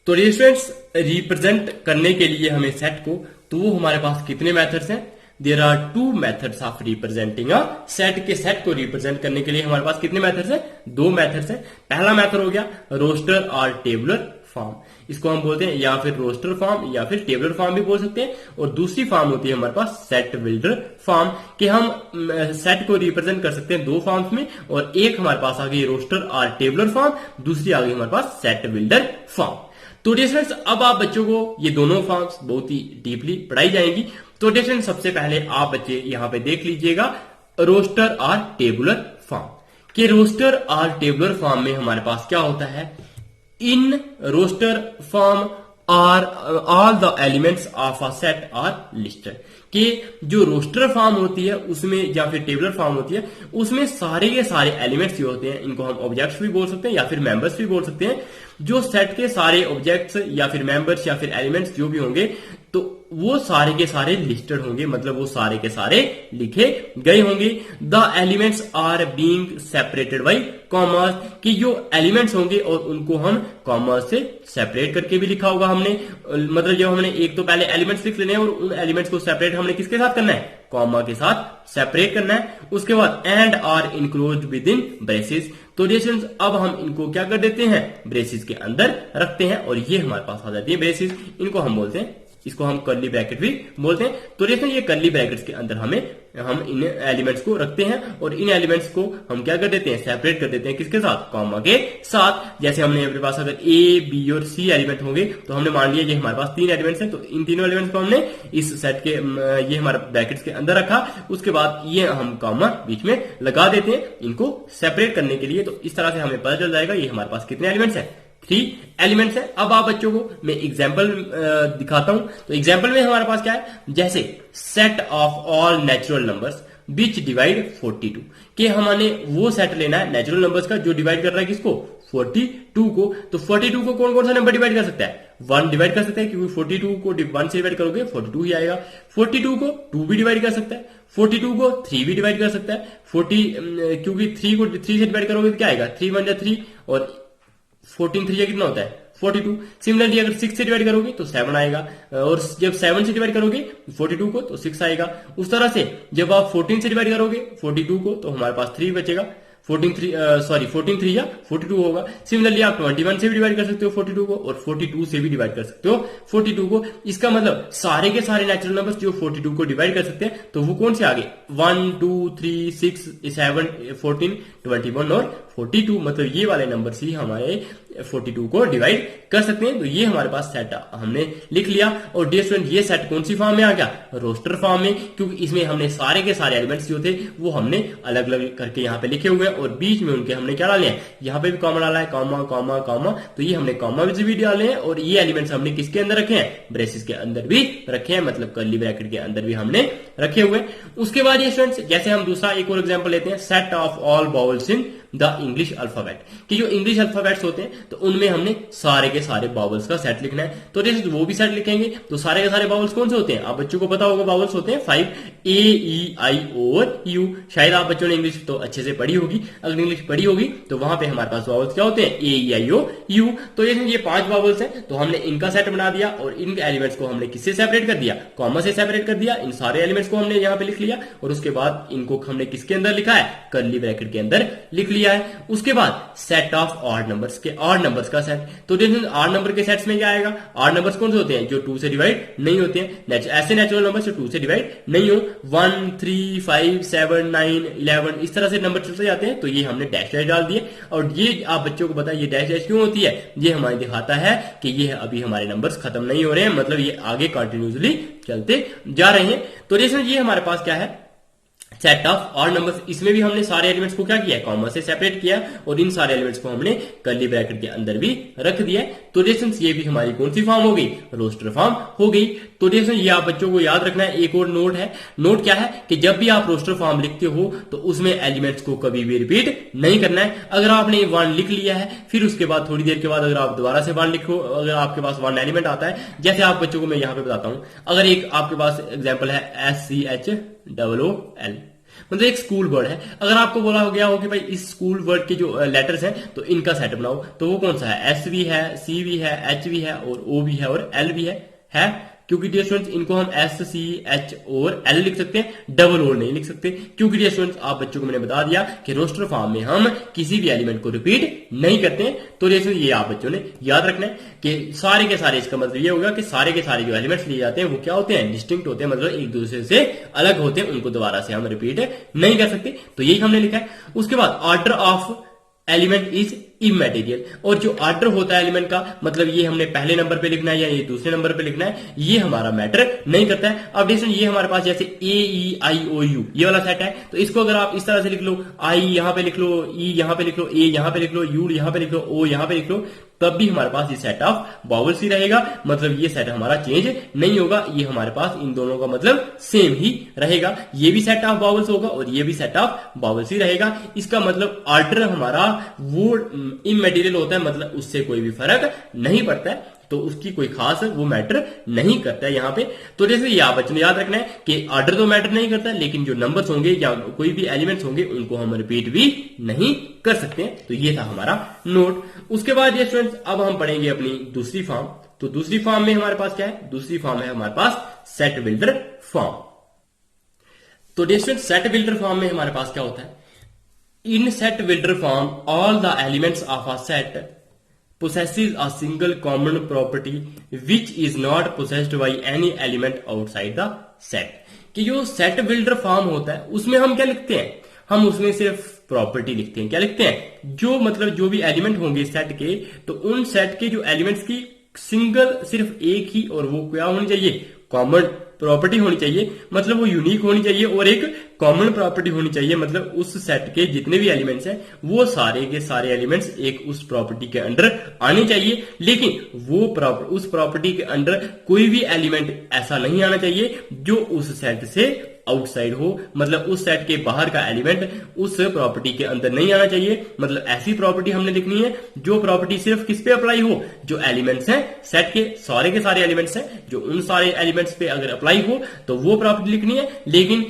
तो डियर रिप्रेजेंट करने के लिए हमें सेट को, तो वो हमारे पास कितने मेथड्स हैं, there are two methods of representing a set. के सेट को रिप्रेजेंट करने के लिए हमारे पास कितने मेथड्स हैं, दो मेथड्स हैं। पहला मेथड हो गया रोस्टर और टेबुलर फॉर्म, इसको हम बोलते हैं या फिर रोस्टर फॉर्म या फिर टेबुलर फॉर्म भी बोल सकते हैं। और दूसरी फॉर्म होती है हमारे पास सेट बिल्डर फॉर्म, कि हम सेट को रिप्रेजेंट कर सकते हैं दो फॉर्म्स में, और एक हमारे पास आ गई रोस्टर और टेबुलर फॉर्म, दूसरी आ गई हमारे पास सेट बिल्डर फॉर्म। तो डियर स्टूडेंट्स अब आप बच्चों को ये दोनों फॉर्म्स बहुत ही डीपली पढ़ाई जाएंगी। तो डियर स्टूडेंट्स सबसे पहले आप बच्चे यहाँ पे देख लीजिएगा रोस्टर और टेबुलर फॉर्म। कि रोस्टर और टेबुलर फॉर्म में हमारे पास क्या होता है, in roster form are all the elements of a set are listed. कि जो रोस्टर फॉर्म होती है उसमें या फिर टेबुलर फॉर्म होती है उसमें सारे के सारे एलिमेंट्स जो होते हैं, इनको हम ऑब्जेक्ट्स भी बोल सकते हैं या फिर मेंबर्स भी बोल सकते हैं। जो सेट के सारे ऑब्जेक्ट्स या फिर मेंबर्स या फिर एलिमेंट्स जो भी होंगे तो वो सारे के सारे लिस्टेड होंगे, मतलब वो सारे के सारे लिखे गए होंगे। The elements are being separated by commas, कि जो एलिमेंट्स होंगे और उनको हम कॉमर्स से सेपरेट करके भी लिखा होगा हमने। मतलब जब हमने एक तो पहले एलिमेंट्स लिख लेने हैं और उन एलिमेंट्स को सेपरेट हमने किसके साथ करना है, कॉमा के साथ सेपरेट करना है। उसके बाद and are enclosed within braces. तो डियर अब हम इनको क्या कर देते हैं, ब्रेसेस के अंदर रखते हैं, और ये हमारे पास आ जाती है ब्रेसेस। इनको हम बोलते हैं, इसको हम कर्ली ब्रैकेट भी बोलते हैं। तो देखो ये कर्ली ब्रैकेट्स के अंदर हम इन एलिमेंट्स को रखते हैं, और इन एलिमेंट्स को हम क्या कर देते हैं, सेपरेट कर देते हैं किसके साथ, कॉमा के साथ। जैसे हमने अपने पास अगर ए बी और सी एलिमेंट होंगे तो हमने मान लिया ये हमारे पास तीन एलिमेंट्स हैं, तो इन तीनों एलिमेंट्स को हमने इस सेट के ये हमारे ब्रैकेट्स के अंदर रखा। उसके बाद ये हम कॉमा बीच में लगा देते हैं इनको सेपरेट करने के लिए। तो इस तरह से हमें पता चल जाएगा ये हमारे पास कितने एलिमेंट्स हैं, 3 एलिमेंट्स है। अब आप बच्चों को मैं एग्जाम्पल दिखाता हूं। तो एग्जाम्पल में हमारे पास क्या है, जैसे set of all natural numbers which divide 42, कि हमने वो सेट लेना है नेचुरल नंबर्स का जो डिवाइड कर रहा है किसको, 42 को। तो 42 को कौन कौन सा नंबर डिवाइड कर सकता है, 1 डिवाइड कर सकता है, क्योंकि 42 को 1 से डिवाइड करोगे 42 ही आएगा। 42 को 2 भी डिवाइड कर सकता है, 42 को 3 भी डिवाइड कर सकता है। 40 क्योंकि 3 को 3 से डिवाइड करोगे तो क्या आएगा, 3 1 3, और 14 3 कितना होता है 42। सिमिलरली अगर 6 से डिवाइड करोगे तो 7 आएगा, और जब 7 से डिवाइड करोगे 42 को तो 6 आएगा। उस तरह से जब आप 14 से डिवाइड करोगे 42 को तो हमारे पास 3 बचेगा, 14 3 या 42 होगा। सिमिलरली आप 21 से भी डिवाइड कर सकते हो 42 को, और 42 से भी डिवाइड कर सकते हो 42 को। इसका मतलब सारे के सारे नेचुरल नंबर्स जो 42 को डिवाइड कर सकते हैं, तो वो कौन से आगे 1 2 3 6 7 14 21 और 42, मतलब ये वाले नंबर्स ही हमारे 42 को डिवाइड कर सकते हैं। तो ये हमारे पास सेट हमने लिख लिया। और डियर स्टूडेंट, ये सेट कौन सी फॉर्म में आ गया, रोस्टर फॉर्म में, क्योंकि इसमें हमने सारे के सारे एलिमेंट्स जो थे वो हमने अलग अलग करके यहाँ पे लिखे हुए हैं, और बीच में उनके हमने क्या डाले हैं, यहाँ पे भी कॉमा डाला है, कॉमा कॉमा कॉमा, तो ये हमने कॉमा भी डाले हैं, और ये एलिमेंट्स हमने किसके अंदर रखे हैं, ब्रेसेस के अंदर भी रखे हैं, मतलब कर्ली ब्रैकेट के अंदर भी हमने रखे हुए हैं। उसके बाद ये स्टूडेंट्स, जैसे हम दूसरा एक और एग्जाम्पल लेते हैं, set of all bowls in the English alphabet, कि जो इंग्लिश अल्फाबेट्स होते हैं तो उनमें हमने सारे के सारे बाउल्स का सेट लिखना है। तो जैसे वो भी सेट लिखेंगे, तो सारे के सारे बाउल्स कौन से होते हैं, आप बच्चों को पता होगा, बाउल्स होते हैं 5 A E I O और U। शायद आप बच्चों ने इंग्लिश तो अच्छे से पढ़ी होगी, अगर इंग्लिश पढ़ी होगी तो वहां पे हमारे पास बाउल्स क्या होते हैं, A E I O U। तो ये 5 बाउल्स हैं, तो हमने इनका सेट बना दिया, और इन एलिमेंट्स को हमने किससे सेपरेट कर दिया, कॉमा से सेपरेट कर दिया। इन सारे एलिमेंट्स को हमने यहाँ पे लिख लिया, और उसके बाद इनको हमने किसके अंदर लिखा है, कर्ली ब्रैकेट के अंदर लिख लिया है। उसके बाद सेट ऑफ ऑड नंबर्स के, ऑड नंबर्स का सेट, तो देखिए ऑड नंबर के सेट्स में क्या आएगा, ऑड नंबर्स कौन से होते हैं, जो 2 से डिवाइड नहीं होते हैं, ऐसे नेचुरल नंबर जो 2 से डिवाइड नहीं हो, 1 3 5 7 9 11 इस तरह से नंबर चलते जाते हैं, तो ये हमने डैश डैश डाल दिए। और ये आप बच्चों को बताइए डैश डैश क्यों होती है, ये हमारे दिखाता है कि ये अभी हमारे नंबर्स खत्म नहीं हो रहे हैं, मतलब ये आगे कंटिन्यूसली चलते जा रहे हैं। तो जैसे ये हमारे पास क्या है, सेट ऑफ ऑड नंबर्स, इसमें भी हमने सारे एलिमेंट्स को क्या किया, कॉमा से सेपरेट किया, और इन सारे एलिमेंट्स को हमने कर्ली ब्रैकेट के अंदर भी रख दिया। तो रेशंस ये भी हमारी कौन सी फॉर्म हो गई, रोस्टर फॉर्म हो गई। तो रेशन ये आप बच्चों को याद रखना है। एक और नोट है, नोट क्या है कि जब भी आप रोस्टर फॉर्म लिखते हो तो उसमें एलिमेंट्स को कभी भी रिपीट नहीं करना है। अगर आपने 1 लिख लिया है, फिर उसके बाद थोड़ी देर के बाद अगर आप दोबारा से 1 लिखो, अगर आपके पास 1 एलिमेंट आता है, जैसे आप बच्चों को मैं यहाँ पे बताता हूं, अगर एक आपके पास एग्जाम्पल है SCHOOL, मतलब एक स्कूल वर्ड है, अगर आपको बोला गया हो कि भाई इस स्कूल वर्ड के जो लेटर्स हैं तो इनका सेट बनाओ, तो वो कौन सा है, S भी है, C भी है, H भी है, और O भी है, और L भी है। क्योंकि डियर स्टूडेंट्स इनको हम SCH और L लिख सकते हैं, डबल और नहीं लिख सकते, क्योंकि डियर स्टूडेंट्स आप बच्चों को मैंने बता दिया कि रोस्टर फॉर्म में हम किसी भी एलिमेंट को रिपीट नहीं करते हैं। तो डियर स्टूडेंट्स ये आप बच्चों ने याद रखना है कि सारे के सारे, इसका मतलब ये होगा कि सारे के सारे जो एलिमेंट्स लिए जाते हैं वो क्या होते हैं, डिस्टिंक्ट होते हैं, मतलब एक दूसरे से अलग होते हैं, उनको दोबारा से हम रिपीट नहीं कर सकते। तो यही हमने लिखा है। उसके बाद ऑर्डर ऑफ एलिमेंट इज इमैटेरियल, और जो ऑर्डर होता है एलिमेंट का, मतलब ये हमने पहले नंबर पे लिखना है या ये दूसरे नंबर पे लिखना है, ये हमारा मैटर नहीं करता है। अब देखिए ये हमारे पास जैसे AEIOU ये वाला सेट है, तो इसको अगर आप इस तरह से लिख लो, I यहां पे लिख लो, E यहां पे लिख लो, A यहां पे लिख लो, U यहां पे लिख लो, O यहां पे लिख लो, तब भी हमारे पास ये सेट ऑफ बाउल्स ही रहेगा, मतलब ये सेट हमारा चेंज नहीं होगा, ये हमारे पास इन दोनों का मतलब सेम ही रहेगा। ये भी सेट ऑफ बाउल्स होगा और ये भी सेट ऑफ बाउल्स ही रहेगा। इसका मतलब ऑर्डर हमारा वो इमैटेरियल होता है, मतलब उससे कोई भी फर्क नहीं पड़ता है, तो उसकी कोई खास वो मैटर नहीं करता है यहाँ पे। तो जैसे ये आप बच्चों ने याद रखना है कि ऑर्डर तो मैटर नहीं करता, लेकिन जो नंबर्स होंगे या कोई भी एलिमेंट्स होंगे उनको हम रिपीट भी नहीं कर सकते हैं। तो ये था हमारा नोट। उसके बाद ये स्टूडेंट्स अब हम पढ़ेंगे अपनी दूसरी फॉर्म। तो दूसरी फॉर्म में हमारे पास क्या है, दूसरी फॉर्म है हमारे पास सेट बिल्डर फॉर्म। तो स्टूडेंट्स सेट बिल्डर फॉर्म में हमारे पास क्या होता है, इन set builder form all the elements of a set possesses a single common property which is not possessed by any element outside the set। कि जो set builder form होता है उसमें हम क्या लिखते हैं, हम उसमें सिर्फ प्रॉपर्टी लिखते हैं। क्या लिखते हैं, जो मतलब जो भी एलिमेंट होंगे सेट के, तो उन सेट के जो एलिमेंट्स की सिंगल सिर्फ एक ही, और वो क्या होनी चाहिए, कॉमन प्रॉपर्टी होनी चाहिए, मतलब वो यूनिक होनी चाहिए, और एक कॉमन प्रॉपर्टी होनी चाहिए, मतलब उस सेट के जितने भी एलिमेंट्स हैं वो सारे के सारे एलिमेंट्स एक उस प्रॉपर्टी के अंडर आने चाहिए। लेकिन वो उस प्रॉपर्टी के अंडर कोई भी एलिमेंट ऐसा नहीं आना चाहिए जो उस सेट से आउटसाइड हो, मतलब उस सेट के बाहर का एलिमेंट उस प्रॉपर्टी के अंदर नहीं आना चाहिए। मतलब ऐसी प्रॉपर्टी हमने लिखनी है जो प्रॉपर्टी सिर्फ किस पे अप्लाई हो, जो एलिमेंट्स हैं सेट के सारे एलिमेंट्स हैं, जो उन सारे एलिमेंट्स पे अगर अप्लाई हो तो वो प्रॉपर्टी लिखनी है। लेकिन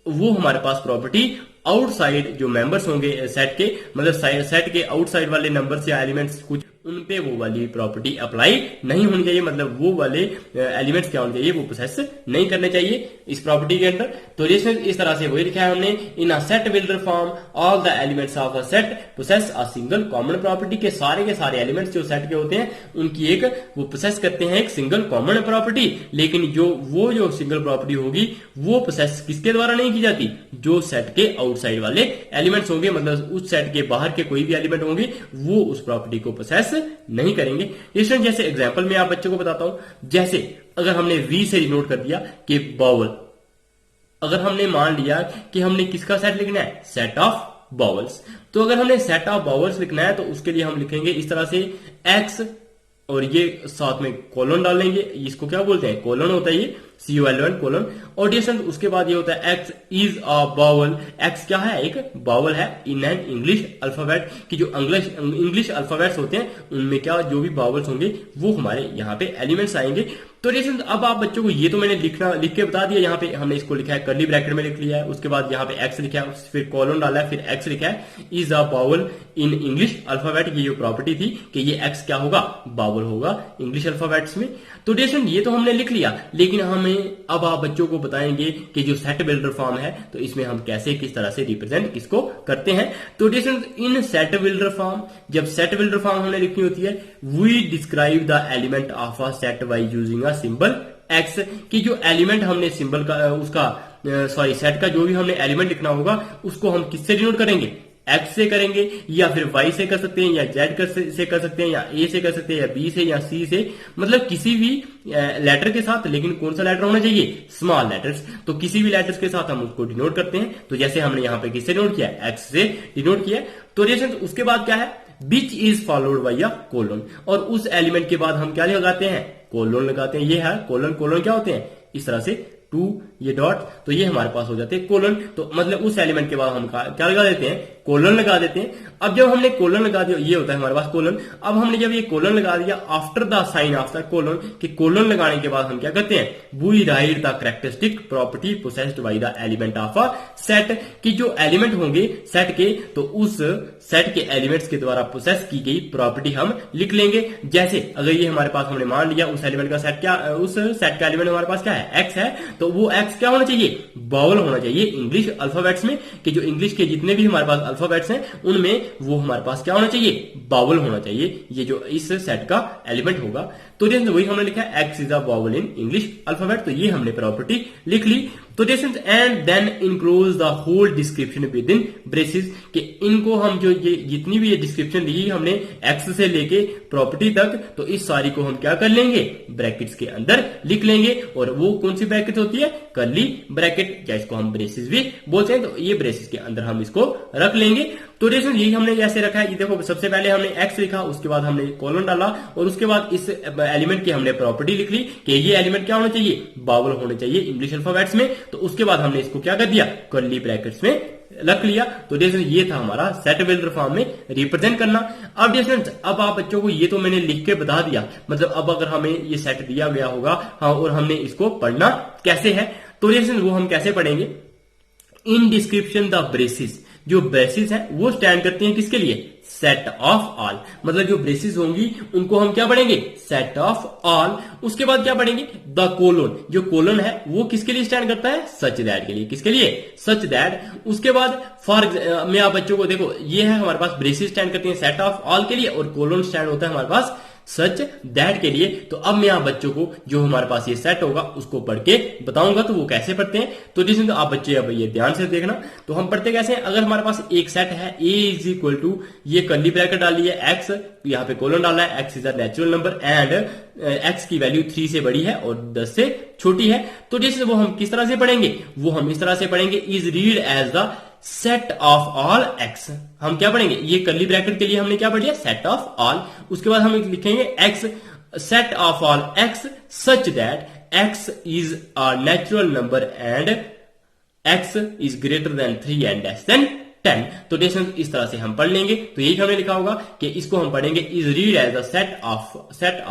वो हमारे पास प्रॉपर्टी आउटसाइड जो मेंबर्स होंगे सेट के, मतलब सेट के आउटसाइड वाले नंबर्स या एलिमेंट्स कुछ उन पे वो वाली प्रॉपर्टी अप्लाई नहीं होनी चाहिए, मतलब वो वाले एलिमेंट्स क्या होने चाहिए, वो पोसेस नहीं करने चाहिए इस प्रॉपर्टी के अंदर। तो इस तरह से वही लिखा है हमने, in a set builder form all the elements of a set possess a single common property, के सारे एलिमेंट्स जो सेट के होते हैं उनकी एक वो पोसेस करते हैं एक सिंगल कॉमन प्रॉपर्टी। लेकिन जो सिंगल प्रॉपर्टी होगी वो पोसेस किसके द्वारा नहीं की जाती, जो सेट के आउटसाइड वाले एलिमेंट्स होंगे, मतलब उस सेट के बाहर के कोई भी एलिमेंट होंगे वो उस प्रॉपर्टी को पोसेस नहीं करेंगे। स्टूडेंट जैसे एग्जांपल में आप बच्चों को बताता हूं, जैसे अगर हमने वी से डिनोट कर दिया कि बाउल, अगर हमने मान लिया कि हमने किसका सेट लिखना है, सेट ऑफ बाउल्स, तो अगर हमने सेट ऑफ बाउल्स लिखना है तो उसके लिए हम लिखेंगे इस तरह से एक्स, और ये साथ में कोलन डालेंगे, इसको क्या बोलते हैं, कोलन होता है ये, COLN कोलन। और डिस्टेंस उसके बाद ये होता है x is a vowel, x क्या है, एक बाउल है इन एन इंग्लिश अल्फाबेट, कि जो इंग्लिश अल्फाबेट्स होते हैं उनमें क्या जो भी बाउल्स होंगे वो हमारे यहाँ पे एलिमेंट्स आएंगे। तो डिस्टेंस अब आप बच्चों को ये तो मैंने लिख के बता दिया, यहाँ पे हमने इसको लिखा है कर्ली ब्रैकेट में लिख लिया है, उसके बाद यहाँ पे एक्स लिखा है, फिर कोलन डाला है, फिर एक्स लिखा है is a vowel in English alphabet, ये जो प्रॉपर्टी थी कि ये एक्स क्या होगा, बाउल होगा इंग्लिश अल्फाबेट्स में। तो डिस्टेंस ये तो हमने लिख लिया, लेकिन हमें अब आप बच्चों को बताएंगे कि जो सेट बिल्डर फॉर्म है तो इसमें हम कैसे किस तरह से रिप्रेजेंट किसको करते हैं। तो distance in set builder form, जब सेट बिल्डर फॉर्म हमने लिखनी होती है, we describe the element of a set by using a symbol x, कि जो एलिमेंट हमने सिंबल का उसका सेट का जो भी हमने एलिमेंट लिखना होगा उसको हम किससे डिनोट करेंगे, एक्स से करेंगे, या फिर वाई से कर सकते हैं, या जेड से कर सकते हैं, या ए से कर सकते हैं, या बी से, या सी से, मतलब किसी भी लेटर के साथ। लेकिन कौन सा लेटर होना चाहिए, स्मॉल लेटर्स। तो किसी भी लेटर्स के साथ हम उसको डिनोट करते हैं। तो जैसे हमने यहाँ पे किससे डिनोट किया, एक्स से डिनोट किया। तो उसके बाद क्या है, which is followed by a colon, और उस एलिमेंट के बाद हम क्या लगाते हैं, कोलन लगाते हैं। ये है कोलन, कोलन क्या होते हैं, इस तरह से 2 ये डॉट, तो ये हमारे पास हो जाते हैं कोलन। तो मतलब उस एलिमेंट के बाद हम क्या लगा देते हैं, कोलन लगा देते हैं। अब जब हमने कोलन लगा दिया, ये होता है हमारे पास कोलन। अब हमने जब ये कोलन लगा दिया after the sign of the colon, कि कोलन लगाने के बाद हम क्या करते हैं, we write the characteristic property possessed by the element of a set, कि जो एलिमेंट होंगे सेट के, तो उस सेट के एलिमेंट्स के द्वारा पोसेस की गई प्रॉपर्टी हम लिख लेंगे। जैसे अगर ये हमारे पास हमने मान लिया उस एलिमेंट का सेट क्या, उस सेट का एलिमेंट हमारे पास क्या है, एक्स है, तो वो एक्स क्या होना चाहिए, बाउल होना चाहिए इंग्लिश अल्फाबेट्स में, कि जो इंग्लिश के जितने भी हमारे पास अल्फाबेट्स हैं उनमें वो हमारे पास क्या होना चाहिए, बाउल होना चाहिए, ये जो इस सेट का एलिमेंट होगा। तो वही हमने लिखा है x is a vowel in English alphabet, तो ये हमने प्रॉपर्टी लिख ली। तो and then enclose the whole description within braces, कि इनको हम जो ये जितनी भी ये डिस्क्रिप्शन ली हमने एक्स से लेके प्रॉपर्टी तक, तो इस सारी को हम क्या कर लेंगे, ब्रैकेट्स के अंदर लिख लेंगे। और वो कौन सी ब्रैकेट होती है, कर्ली ब्रैकेट, या इसको हम ब्रेसेस भी बोलते हैं। तो ये ब्रेसेस के अंदर हम इसको रख लेंगे। तो यही हमने जैसे रखा है, ये देखो सबसे पहले हमने एक्स लिखा, उसके बाद हमने कोलन डाला, और उसके बाद इस एलिमेंट की हमने प्रॉपर्टी लिख ली कि ये एलिमेंट क्या होना चाहिए, बाउल होने चाहिए इंग्लिश अल्फाबेट्स में। तो उसके बाद हमने इसको क्या कर दिया, कर्ली ब्रैकेट्स में रख लिया। तो ये था हमारा सेट बिल्डर फॉर्म में रिप्रेजेंट करना। अब अब आप बच्चों को ये तो मैंने लिख के बता दिया, मतलब अब अगर हमें ये सेट दिया गया होगा, हाँ, और हमने इसको पढ़ना कैसे है, तो वो हम कैसे पढ़ेंगे, इन डिस्क्रिप्शन द ब्रेसिस, जो ब्रेसिस है वो स्टैंड करते हैं किसके लिए, सेट ऑफ ऑल, मतलब जो ब्रेसिस होंगी उनको हम क्या पढ़ेंगे, सेट ऑफ ऑल। उसके बाद क्या पढ़ेंगे, द कोलन, जो कोलन है वो किसके लिए स्टैंड करता है, सच दैट के लिए, किसके लिए, सच दैट। उसके बाद फॉर मैं आप बच्चों को देखो, ये है हमारे पास ब्रेसिस स्टैंड करते हैं सेट ऑफ ऑल के लिए, और कोलन स्टैंड होता है हमारे पास सच दैट के लिए। तो अब मैं आप बच्चों को जो हमारे पास ये सेट होगा उसको पढ़ के बताऊंगा, तो वो कैसे पढ़ते हैं। तो जिसमें तो आप बच्चे अब ये ध्यान से देखना, तो हम पढ़ते कैसे हैं, अगर हमारे पास एक सेट है ए इज इक्वल टू, ये कर्ली ब्रैकेट डाली है एक्स, यहाँ पे कोलन डाला है, x is a natural number and x की वैल्यू 3 से बड़ी है और 10 से छोटी है। तो जैसे वो हम किस तरह से पढ़ेंगे, वो हम इस तरह से पढ़ेंगे, is read as the set of all x. हम क्या पढ़ेंगे, ये कर्ली ब्रैकेट के लिए हमने क्या पढ़ लिया, सेट ऑफ ऑल। उसके बाद हम लिखेंगे x, set of all x such that x is a natural number and x is greater than 3 and less than 10। तो इस तरह से हम पढ़ लेंगे। तो यही हमने लिखा होगा कि इसको हम पढ़ेंगे, is read as the set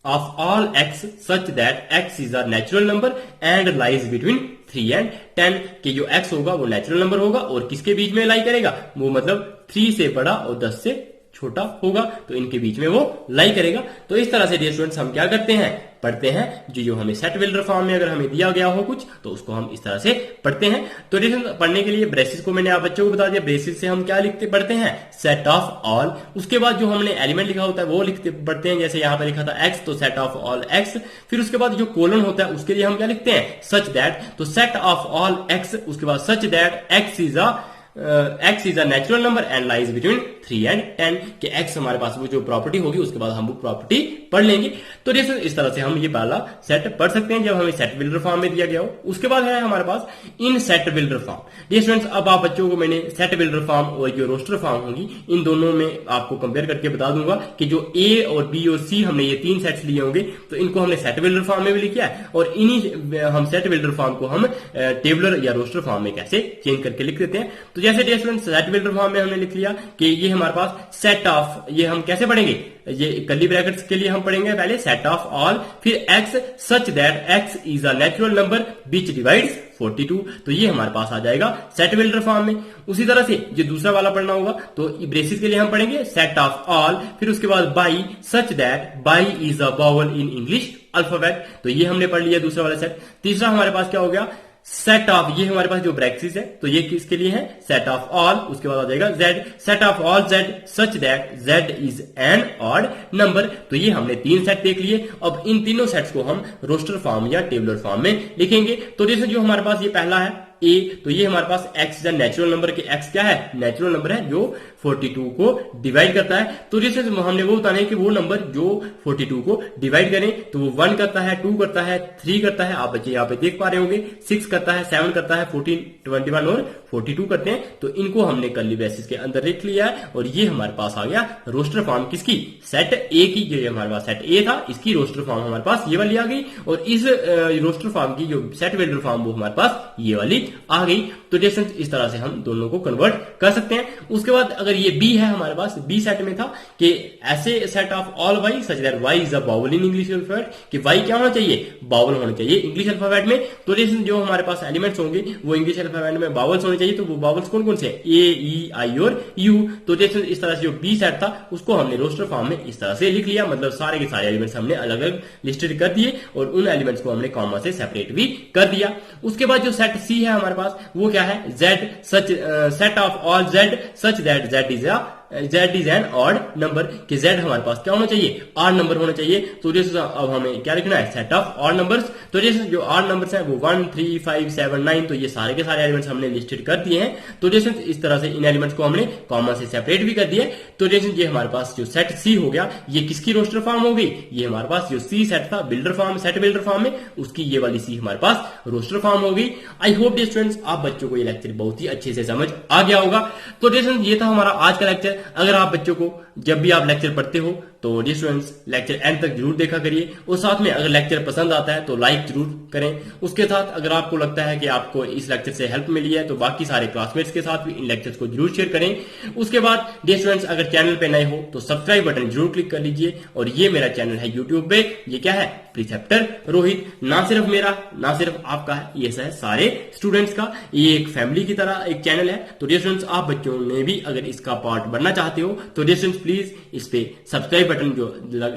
of all x such that x is a natural number and lies between 3 and 10, कि जो x होगा वो नेचुरल नंबर होगा और किसके बीच में लाई करेगा, वो मतलब 3 से बड़ा और 10 से छोटा होगा तो इनके बीच में वो लाई करेगा। तो इस तरह से डियर स्टूडेंट्स हम क्या करते हैं, पढ़ते हैं। जो हमें सेट बिल्डर फॉर्म में अगर हमें दिया गया हो कुछ तो उसको हम इस तरह से पढ़ते हैं। तो डियर स्टूडेंट्स पढ़ने के लिए ब्रेसिस को मैंने आप बच्चों को बता दिया। ब्रेसिस से हम क्या लिखते पढ़ते हैं, सेट ऑफ ऑल। उसके बाद जो हमने एलिमेंट लिखा होता है वो लिखते पढ़ते हैं। जैसे यहां पर लिखा था एक्स, तो सेट ऑफ ऑल एक्स। फिर उसके बाद जो कोलन होता है उसके लिए हम क्या लिखते हैं, सच दैट। तो सेट ऑफ ऑल एक्स, उसके बाद सच that x is a natural number and lies between 3 and 10 कि x हमारे पास वो जो प्रॉपर्टी होगी उसके बाद हम वो प्रॉपर्टी पढ़ लेंगे। तो इस तरह से हम ये पहला सेट पढ़ सकते हैं जब हमें सेट बिल्डर फॉर्म में दिया गया हो। उसके बाद है हमारे पास in set builder form. Dear students अब आप बच्चों को मैंने सेट बिल्डर फॉर्म और जो रोस्टर फॉर्म होगी इन दोनों में आपको कंपेयर करके बता दूंगा कि जो ए और बी और सी हमने ये 3 सेट्स लिए होंगे तो इनको हमने सेट बिल्डर फॉर्म में भी लिखा है और इन्हीं हम सेट बिल्डर फॉर्म को हम टेबलर या रोस्टर फॉर्म में कैसे चेंज करके लिख देते हैं। तो जैसे dear students set builder form में हमने लिख लिया कि ये हमारे पास सेट ऑफ, ये हम कैसे पढ़ेंगे, ये कर्ली ब्रैकेट्स के लिए हम पढ़ेंगे पहले सेट ऑफ ऑल, फिर x such that x is a natural number which divides 42। तो ये हमारे पास आ जाएगा सेट बिल्डर फॉर्म में। उसी तरह से जो दूसरा वाला पढ़ना होगा तो ब्रेसिस के लिए हम पढ़ेंगे सेट ऑफ ऑल, फिर उसके बाद by such that by is a vowel in English alphabet. तो ये हमने पढ़ लिया दूसरा वाला सेट। तीसरा हमारे पास क्या हो गया, सेट ऑफ, ये हमारे पास जो ब्रैकेट्स है तो ये किसके लिए है, सेट ऑफ ऑल। उसके बाद आ जाएगा Z, set of all Z such that Z is an odd number. तो ये हमने 3 सेट देख लिए। अब इन तीनों सेट्स को हम रोस्टर फॉर्म या टेबलर फॉर्म में लिखेंगे। तो जैसे जो हमारे पास ये पहला है ए, तो ये हमारे पास x इज नेचुरल नंबर के x क्या है, नेचुरल नंबर है जो 42 को डिवाइड करता है। तो जैसे हमने वो बताना है कि वो नंबर जो 42 को डिवाइड करें तो वो 1 करता है, 2 करता है, 3 करता है, आप बच्चे यहाँ पे देख पा रहे होंगे, 6 करता है, 7 करता है, 14, 21 और 42 करते हैं। तो इनको हमने कर्ली ब्रेसेस के अंदर लिख लिया है और ये हमारे पास आ गया रोस्टर फॉर्म किसकी, सेट ए की। जो हमारे पास सेट ए था इसकी रोस्टर फॉर्म हमारे पास ये वाली आ गई और इस रोस्टर फॉर्म की जो सेट बिल्डर फॉर्म वो हमारे पास ये वाली आ गई। तो डिस्टेंस इस तरह से हम दोनों को कन्वर्ट कर सकते हैं। उसके बाद अगर ये बी है हमारे पास, बी सेट में था कि ऐसे set of all y such that y is a vowel in English alphabet, कि वाई क्या होना चाहिए, वावल होना चाहिए इंग्लिश अल्फाबेट में। तो जो हमारे पास एलिमेंट्स होंगे वो इंग्लिश अल्फाबेट में वावल्स होने चाहिए। तो वो वावल्स कौन कौन से, ए ई आई और यू। तो इस तरह से जो बी सेट था उसको हमने रोस्टर फॉर्म में इस तरह से लिख लिया, मतलब सारे के सारे एलिमेंट्स हमने अलग अलग लिस्टेड कर दिए और उन एलिमेंट्स को हमने कॉमा से सेपरेट भी कर दिया। उसके बाद जो सेट सी है हमारे पास वो क्या है, Z such set of all Z such that Z is an odd number, कि जेड हमारे पास क्या होना चाहिए, ऑड नंबर होना चाहिए। तो जैसे अब हमें क्या लिखना है, सेट ऑफ ऑड नंबर्स। तो जैसे जो ऑड नंबर्स हैं वो 1 3 5 7 9, तो ये सारे के सारे एलिमेंट्स हमने लिस्टेड कर दिए हैं। तो जैसे इस तरह से इन एलिमेंट्स को हमने कॉमा से सेपरेट भी कर दिया। तो जैसे ये हमारे पास जो सेट सी हो गया ये किसकी रोस्टर फॉर्म हो गई, ये हमारे पास जो सी सेट था builder form, set builder form में, उसकी ये वाली सी हमारे पास रोस्टर फॉर्म हो गई। आई होप डियर स्टूडेंट्स आप बच्चों को ये लेक्चर बहुत ही अच्छे से समझ आ गया होगा। तो डियर स्टूडेंट्स ये था हमारा आज का लेक्चर। अगर आप बच्चों को जब भी आप लेक्चर पढ़ते हो तो डियर स्टूडेंट्स लेक्चर एंड तक जरूर देखा करिए और साथ में अगर लेक्चर पसंद आता है तो लाइक जरूर करें। उसके साथ अगर आपको लगता है कि आपको इस लेक्चर से हेल्प मिली है तो बाकी सारे क्लासमेट्स के साथ भी इन लेक्चर्स को जरूर शेयर करें। उसके बाद डियर स्टूडेंट्स अगर चैनल पे नए हो तो सब्सक्राइब बटन जरूर क्लिक कर लीजिए। और ये मेरा चैनल है यूट्यूब पे, ये क्या है, प्रिसेप्टर रोहित। ना सिर्फ मेरा, ना सिर्फ आपका है, ये है सारे स्टूडेंट्स का, ये एक फैमिली की तरह एक चैनल है। तो डियर स्टूडेंट्स आप बच्चों ने भी अगर इसका पार्ट बनना चाहते हो तो डियर स्टूडेंट्स प्लीज इस पे सब्सक्राइब बटन जो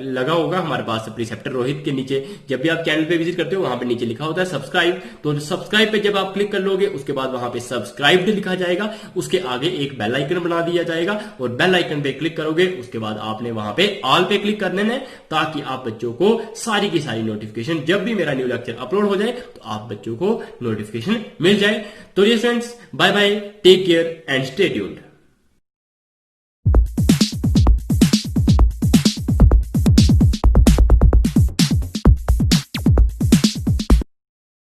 लगा होगा हमारे पास प्रिसेप्टर रोहित के नीचे, जब भी आप चैनल पे विजिट करते हो वहां पे नीचे लिखा होता है सब्सक्राइब। तो सब्सक्राइब पे जब आप क्लिक कर लोगे उसके बाद वहां पे सब्सक्राइब लिखा जाएगा, उसके आगे एक बेल आइकन बना दिया जाएगा और बेल आइकन पे क्लिक करोगे उसके बाद आपने वहां पे ऑल पे क्लिक कर देना है ताकि आप बच्चों को सारी की सारी नोटिफिकेशन जब भी मेरा न्यू लेक्चर अपलोड हो जाए तो आप बच्चों को नोटिफिकेशन मिल जाए। तो ये friends bye bye, take care and stay tuned.